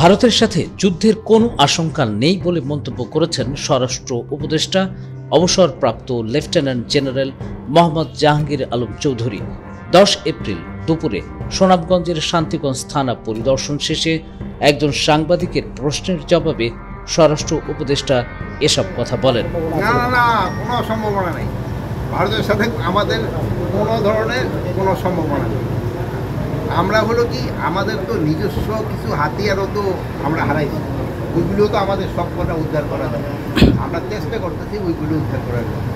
ভারতের সাথে যুদ্ধের কোনো আশঙ্কা নেই বলে মন্তব্য করেছেন স্বরাষ্ট্র উপদেষ্টা অবসরপ্রাপ্ত lieutenant general Mohammad Jahangir Alam Chowdhury. 10 April দুপুরে সুনামগঞ্জের শান্তিগঞ্জ থানা পরিদর্শন শেষে একজন সাংবাদিকের প্রশ্নের জবাবে স্বরাষ্ট্র উপদেষ্টা এসব কথা বলেন। না, কোনো সম্ভাবনা নেই। ভারতের সাথে আমাদের কোনো ধরনের কোনো সম্ভাবনা নেই। আমরা হলো কি, আমাদের তো নিজস্ব কিছু হাতিয়ারও তো আমরা হারাইছি, ওইগুলো তো আমাদের সব কটা উদ্ধার করা যাবে। আমরা চেষ্টা করতেছি ওইগুলো উদ্ধার করার জন্য।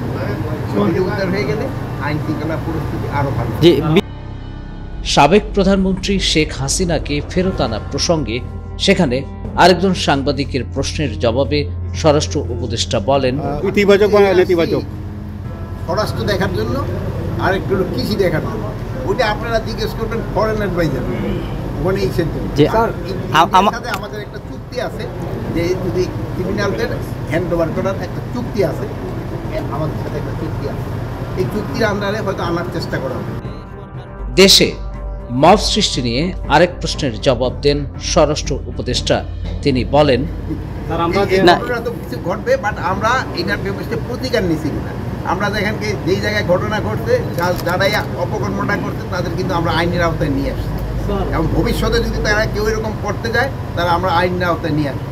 ওইগুলো উদ্ধার হয়ে গেলে আইন শৃঙ্খলা পরিস্থিতি আরও ভালো। সাবেক প্রধানমন্ত্রী শেখ হাসিনাকে ফেরত আনা প্রসঙ্গে সেখানে আরেকজন সাংবাদিকের প্রশ্নের জবাবে স্বরাষ্ট্র উপদেষ্টা বলেন, ইতিবাচক বা নেতিবাচক স্বরাষ্ট্র দেখার জন্য আরেকটু কৃষি দেখার জন্য, ওইটা আপনারা জিজ্ঞেস করবেন ফরেন অ্যাডভাইজার ওখানে ইসের জন্য। সাথে আমাদের একটা চুক্তি আছে যে যদি ক্রিমিনালদের হ্যান্ড ওভার করার একটা চুক্তি আছে, আমাদের সাথে একটা চুক্তি আছে। এই চুক্তির আন্ডারে হয়তো আনার চেষ্টা করা হবে। দেশে মব সৃষ্টি নিয়ে আরেক প্রশ্নের জবাব দেন স্বরাষ্ট্র উপদেষ্টা। তিনি বলেন, কিছু ঘটবে, বাট আমরা এটার ব্যবস্থা প্রতিকার নিচ্ছি না। আমরা দেখেন কি যেই জায়গায় ঘটনা ঘটছে, যারাই অপকর্মটা করছে তাদের কিন্তু আমরা আইনের আওতায় নিয়ে আসছি, এবং ভবিষ্যতে যদি তারা কেউ এরকম করতে যায় তারা আমরা আইনের আওতায় নিয়ে আসছি।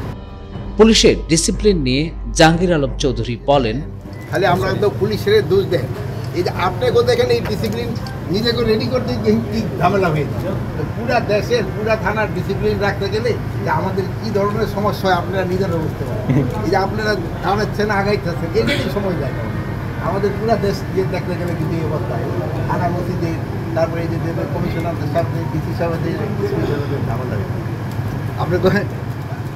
পুলিশের ডিসিপ্লিন নিয়ে জাহাঙ্গীর আলম চৌধুরী বলেন, খালি আমরা তো পুলিশের দোষ দেন, এই যে আপনাকেও দেখেন এই ডিসিপ্লিন নিজেকে রেডি করতে কি ঝামেলা হয়েছে। পুরা দেশের পুরা থানার ডিসিপ্লিন রাখতে গেলে যে আমাদের কি ধরনের সমস্যা হয় আপনারা নিজেরা বুঝতে পারেন। এই যে আপনারা থামাচ্ছেন আগাইতেছেন, এটাই সময় যায় আমাদের পুরা দেশ দিয়ে দেখতে গেলে কিন্তু এই অবস্থা। থানা মসজিদের, তারপরে এই যে কমিশনারদের সাথে ডিসি সাহেবদের ঝামেলা। আপনি তো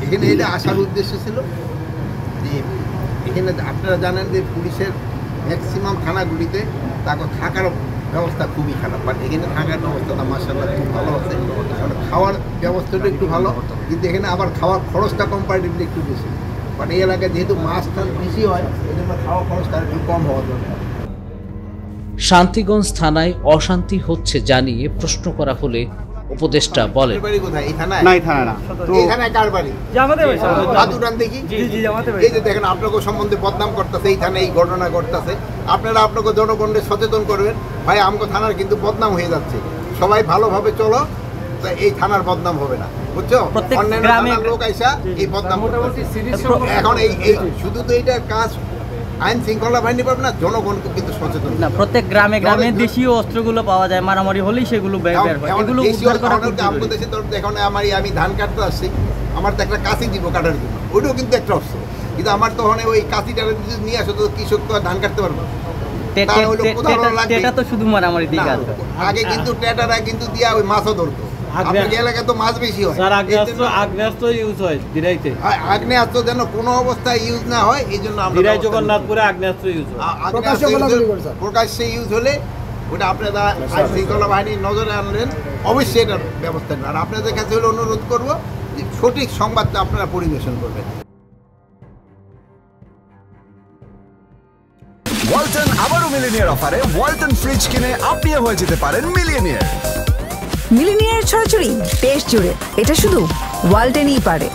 এখানে এটা আসার উদ্দেশ্য ছিল যে এখানে আপনারা জানেন যে পুলিশের ম্যাক্সিমাম থানাগুলিতে তাকে থাকার ব্যবস্থা খুবই খারাপ, বাট এখানে থাকার ব্যবস্থাটা মাশাআল্লাহ খুব ভালো আছে। খাওয়ার ব্যবস্থাটা একটু ভালো, কিন্তু এখানে আবার খাওয়ার খরচটা কম্পারেটিভলি একটু বেশি। বাট এই এলাকায় যেহেতু মাছ টাছ বেশি হয়, এই জন্য খাওয়ার খরচটা একটু কম হওয়া দরকার। শান্তিগঞ্জ থানায় অশান্তি হচ্ছে জানিয়ে প্রশ্ন করা হলে উপদেষ্টা বলেন, আপনাকে সম্বন্ধে বদনাম করতেছে, এই থানায় এই ঘটনা ঘটতেছে, আপনারা আপনাকে জনগণকে সচেতন করবেন। ভাই আমাকে থানার কিন্তু বদনাম হয়ে যাচ্ছে, সবাই ভালোভাবে চলো, এই থানার বদনাম হবে না, বুঝছো? অন্যান্য লোক আইসা এই বদনাম এখন এই শুধু তো এইটার কাজ আইন শৃঙ্খলা বাহিনী পাবে না, জনগণকে কিন্তু সচেতন না। প্রত্যেক গ্রামে গ্রামে দেশীয় অস্ত্রগুলো পাওয়া যায়, মারামারি হলেই সেগুলো বের হয়। এগুলো উদ্ধার করা খুব জরুরি। দেশে তো এখন আমি ধান কাটতে আসছি, আমার তো একটা কাঁচি দিব কাটার জন্য, ওইটাও কিন্তু একটা অস্ত্র, কিন্তু আমার তো ওই কাঁচিটা নিয়ে আসো তো কৃষক তো ধান কাটতে পারবো। টেটা তো শুধু মারামারি দিকে আছে, আগে কিন্তু টেটারা কিন্তু দিয়া ওই মাছও ধরতো। আপনাদের এলাকায় তো মাছ বেশি হয়, আগ্নেয়াস্ত্র ইউজ হয় দিরাইতে। আগ্নেয়াস্ত্র যেন কোনো অবস্থায় ইউজ না হয়, এই জন্য আমরা দিরাই জগন্নাথপুরে আগ্নেয়াস্ত্র ইউজ হয়। প্রকাশ্যে ইউজ হলে ওটা আপনারা আইন শৃঙ্খলা বাহিনীর নজরে আনলেন, অবশ্যই এটার ব্যবস্থা নেন। আর আপনাদের কাছে হলে অনুরোধ করবো যে সঠিক সংবাদটা আপনারা পরিবেশন করবেন। ওয়ালটন আবারও মিলিনিয়ার অফারে ওয়ালটন ফ্রিজ কিনে আপনিও হয়ে যেতে পারেন মিলিয়নিয়ার। মিলিনিয়ার ছড়াছড়ি দেশ জুড়ে, এটা শুধু ওয়ালটেনই পারে।